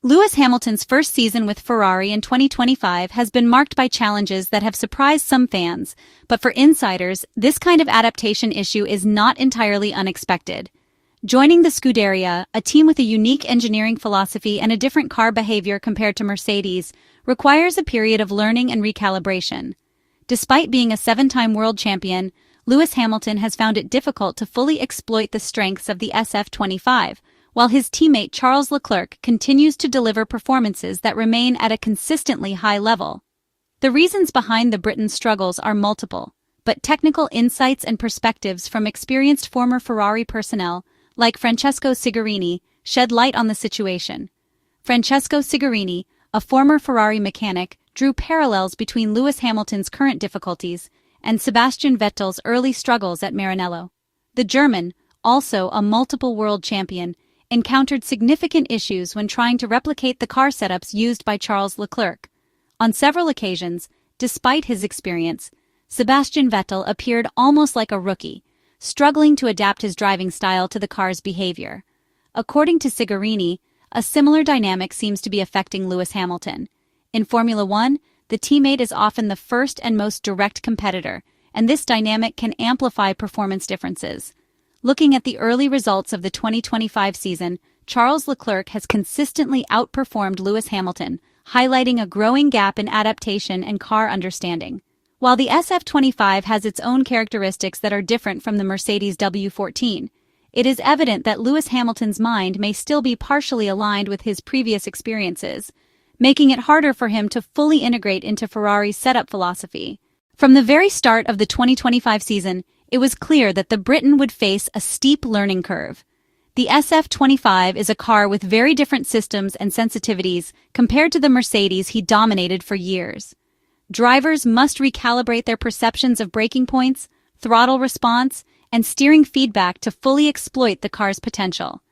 Lewis Hamilton's first season with Ferrari in 2025 has been marked by challenges that have surprised some fans, but for insiders, this kind of adaptation issue is not entirely unexpected. Joining the Scuderia, a team with a unique engineering philosophy and a different car behavior compared to Mercedes, requires a period of learning and recalibration. Despite being a 7-time world champion, Lewis Hamilton has found it difficult to fully exploit the strengths of the SF-25, while his teammate Charles Leclerc continues to deliver performances that remain at a consistently high level. The reasons behind the Britain's struggles are multiple, but technical insights and perspectives from experienced former Ferrari personnel, like Francesco Cigarini, shed light on the situation. Francesco Cigarini, a former Ferrari mechanic, drew parallels between Lewis Hamilton's current difficulties and Sebastian Vettel's early struggles at Maranello. The German, also a multiple world champion, encountered significant issues when trying to replicate the car setups used by Charles Leclerc. On several occasions, despite his experience, Sebastian Vettel appeared almost like a rookie, struggling to adapt his driving style to the car's behavior. According to Cigarini, a similar dynamic seems to be affecting Lewis Hamilton. In Formula One, the teammate is often the first and most direct competitor, and this dynamic can amplify performance differences. Looking at the early results of the 2025 season, Charles Leclerc has consistently outperformed Lewis Hamilton, highlighting a growing gap in adaptation and car understanding. While the SF-25 has its own characteristics that are different from the Mercedes W14, it is evident that Lewis Hamilton's mind may still be partially aligned with his previous experiences, making it harder for him to fully integrate into Ferrari's setup philosophy. From the very start of the 2025 season, it was clear that the Briton would face a steep learning curve. The SF-25 is a car with very different systems and sensitivities compared to the Mercedes he dominated for years. Drivers must recalibrate their perceptions of braking points, throttle response, and steering feedback to fully exploit the car's potential.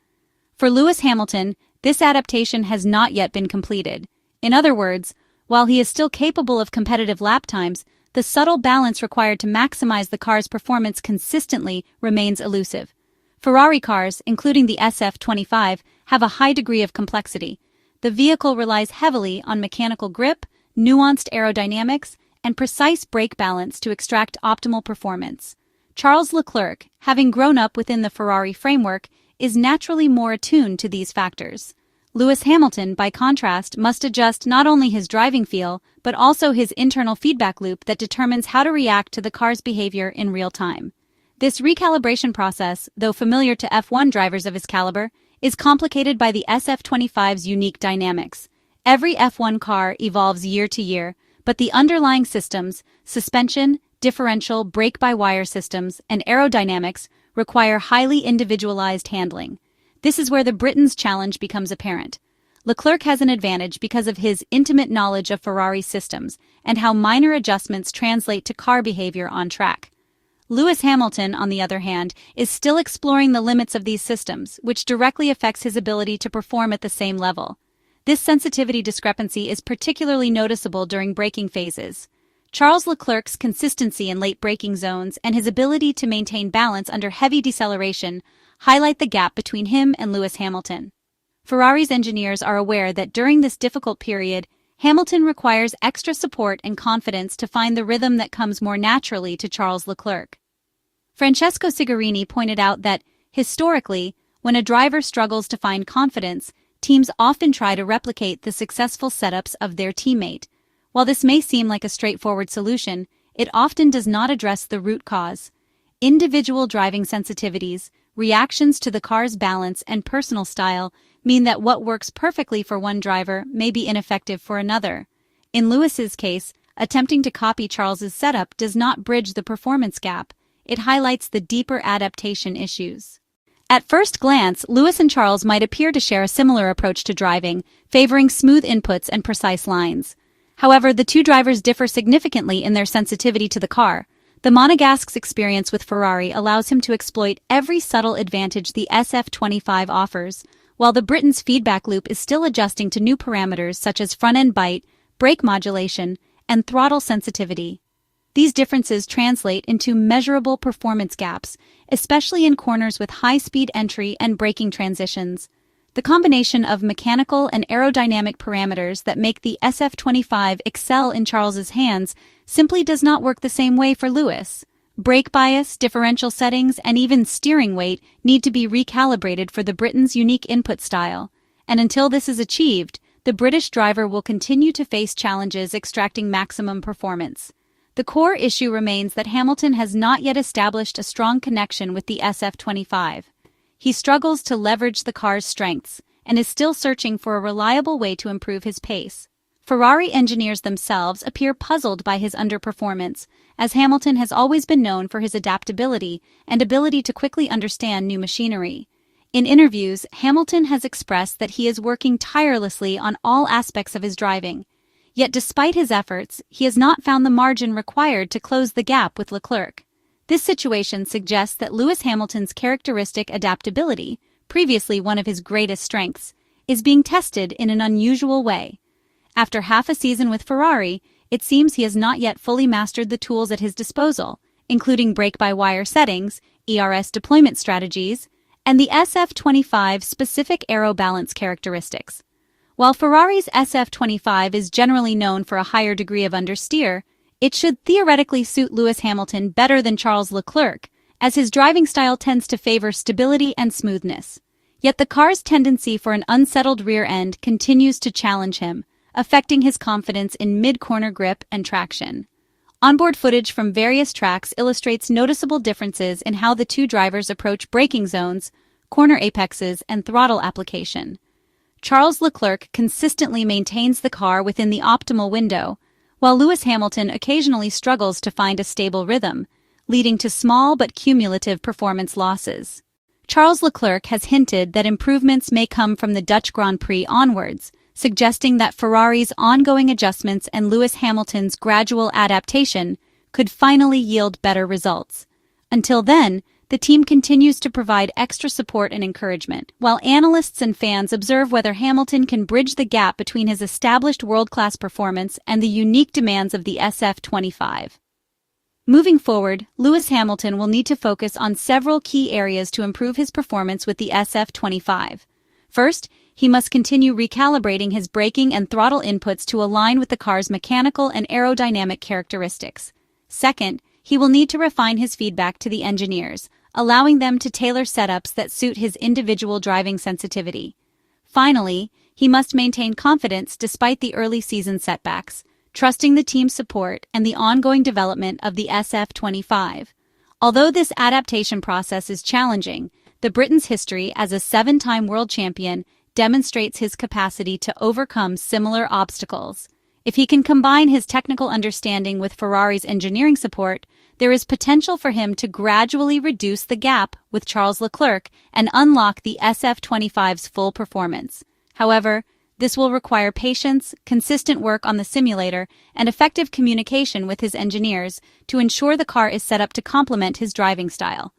For Lewis Hamilton, this adaptation has not yet been completed. In other words, while he is still capable of competitive lap times, the subtle balance required to maximize the car's performance consistently remains elusive. Ferrari cars, including the SF-25, have a high degree of complexity. The vehicle relies heavily on mechanical grip, nuanced aerodynamics, and precise brake balance to extract optimal performance. Charles Leclerc, having grown up within the Ferrari framework, is naturally more attuned to these factors. Lewis Hamilton, by contrast, must adjust not only his driving feel, but also his internal feedback loop that determines how to react to the car's behavior in real time. This recalibration process, though familiar to F1 drivers of his caliber, is complicated by the SF-25's unique dynamics. Every F1 car evolves year to year, but the underlying systems, suspension, differential, brake-by-wire systems, and aerodynamics require highly individualized handling. This is where the Briton's challenge becomes apparent. Leclerc has an advantage because of his intimate knowledge of Ferrari's systems and how minor adjustments translate to car behavior on track. Lewis Hamilton, on the other hand, is still exploring the limits of these systems, which directly affects his ability to perform at the same level. This sensitivity discrepancy is particularly noticeable during braking phases. Charles Leclerc's consistency in late braking zones and his ability to maintain balance under heavy deceleration highlight the gap between him and Lewis Hamilton. Ferrari's engineers are aware that during this difficult period, Hamilton requires extra support and confidence to find the rhythm that comes more naturally to Charles Leclerc. Francesco Cigarini pointed out that, historically, when a driver struggles to find confidence, teams often try to replicate the successful setups of their teammate. While this may seem like a straightforward solution, it often does not address the root cause. Individual driving sensitivities, reactions to the car's balance, and personal style mean that what works perfectly for one driver may be ineffective for another. In Lewis's case, attempting to copy Charles's setup does not bridge the performance gap. It highlights the deeper adaptation issues. At first glance, Lewis and Charles might appear to share a similar approach to driving, favoring smooth inputs and precise lines. However, the two drivers differ significantly in their sensitivity to the car. The Monegasque's experience with Ferrari allows him to exploit every subtle advantage the SF-25 offers, while the Briton's feedback loop is still adjusting to new parameters such as front-end bite, brake modulation, and throttle sensitivity. These differences translate into measurable performance gaps, especially in corners with high-speed entry and braking transitions. The combination of mechanical and aerodynamic parameters that make the SF-25 excel in Charles's hands simply does not work the same way for Lewis. Brake bias, differential settings, and even steering weight need to be recalibrated for the Briton's unique input style. And until this is achieved, the British driver will continue to face challenges extracting maximum performance. The core issue remains that Hamilton has not yet established a strong connection with the SF-25. He struggles to leverage the car's strengths and is still searching for a reliable way to improve his pace. Ferrari engineers themselves appear puzzled by his underperformance, as Hamilton has always been known for his adaptability and ability to quickly understand new machinery. In interviews, Hamilton has expressed that he is working tirelessly on all aspects of his driving. Yet despite his efforts, he has not found the margin required to close the gap with Leclerc. This situation suggests that Lewis Hamilton's characteristic adaptability, previously one of his greatest strengths, is being tested in an unusual way. After half a season with Ferrari, it seems he has not yet fully mastered the tools at his disposal, including brake-by-wire settings, ERS deployment strategies, and the SF-25's specific aero balance characteristics. While Ferrari's SF-25 is generally known for a higher degree of understeer, it should theoretically suit Lewis Hamilton better than Charles Leclerc, as his driving style tends to favor stability and smoothness. Yet the car's tendency for an unsettled rear end continues to challenge him, affecting his confidence in mid-corner grip and traction. Onboard footage from various tracks illustrates noticeable differences in how the two drivers approach braking zones, corner apexes, and throttle application. Charles Leclerc consistently maintains the car within the optimal window, while Lewis Hamilton occasionally struggles to find a stable rhythm, leading to small but cumulative performance losses. Charles Leclerc has hinted that improvements may come from the Dutch Grand Prix onwards, suggesting that Ferrari's ongoing adjustments and Lewis Hamilton's gradual adaptation could finally yield better results. Until then, the team continues to provide extra support and encouragement, while analysts and fans observe whether Hamilton can bridge the gap between his established world-class performance and the unique demands of the SF-25. Moving forward, Lewis Hamilton will need to focus on several key areas to improve his performance with the SF-25. First, he must continue recalibrating his braking and throttle inputs to align with the car's mechanical and aerodynamic characteristics. Second, he will need to refine his feedback to the engineers, allowing them to tailor setups that suit his individual driving sensitivity. Finally, he must maintain confidence despite the early season setbacks, trusting the team's support and the ongoing development of the SF-25. Although this adaptation process is challenging, the Briton's history as a 7-time world champion demonstrates his capacity to overcome similar obstacles. If he can combine his technical understanding with Ferrari's engineering support, there is potential for him to gradually reduce the gap with Charles Leclerc and unlock the SF-25's full performance. However, this will require patience, consistent work on the simulator, and effective communication with his engineers to ensure the car is set up to complement his driving style.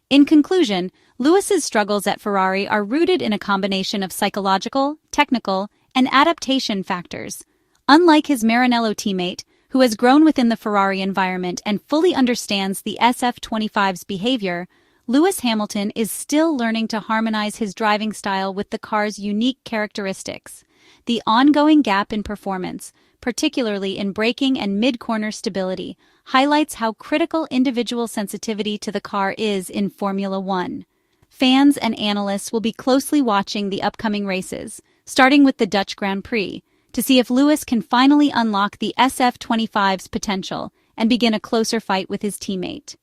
In conclusion, Lewis's struggles at Ferrari are rooted in a combination of psychological, technical, and adaptation factors. Unlike his Maranello teammate, who has grown within the Ferrari environment and fully understands the SF-25's behavior, Lewis Hamilton is still learning to harmonize his driving style with the car's unique characteristics. The ongoing gap in performance, particularly in braking and mid-corner stability, highlights how critical individual sensitivity to the car is in Formula One. Fans and analysts will be closely watching the upcoming races, starting with the Dutch Grand Prix, to see if Lewis can finally unlock the SF-25's potential and begin a closer fight with his teammate.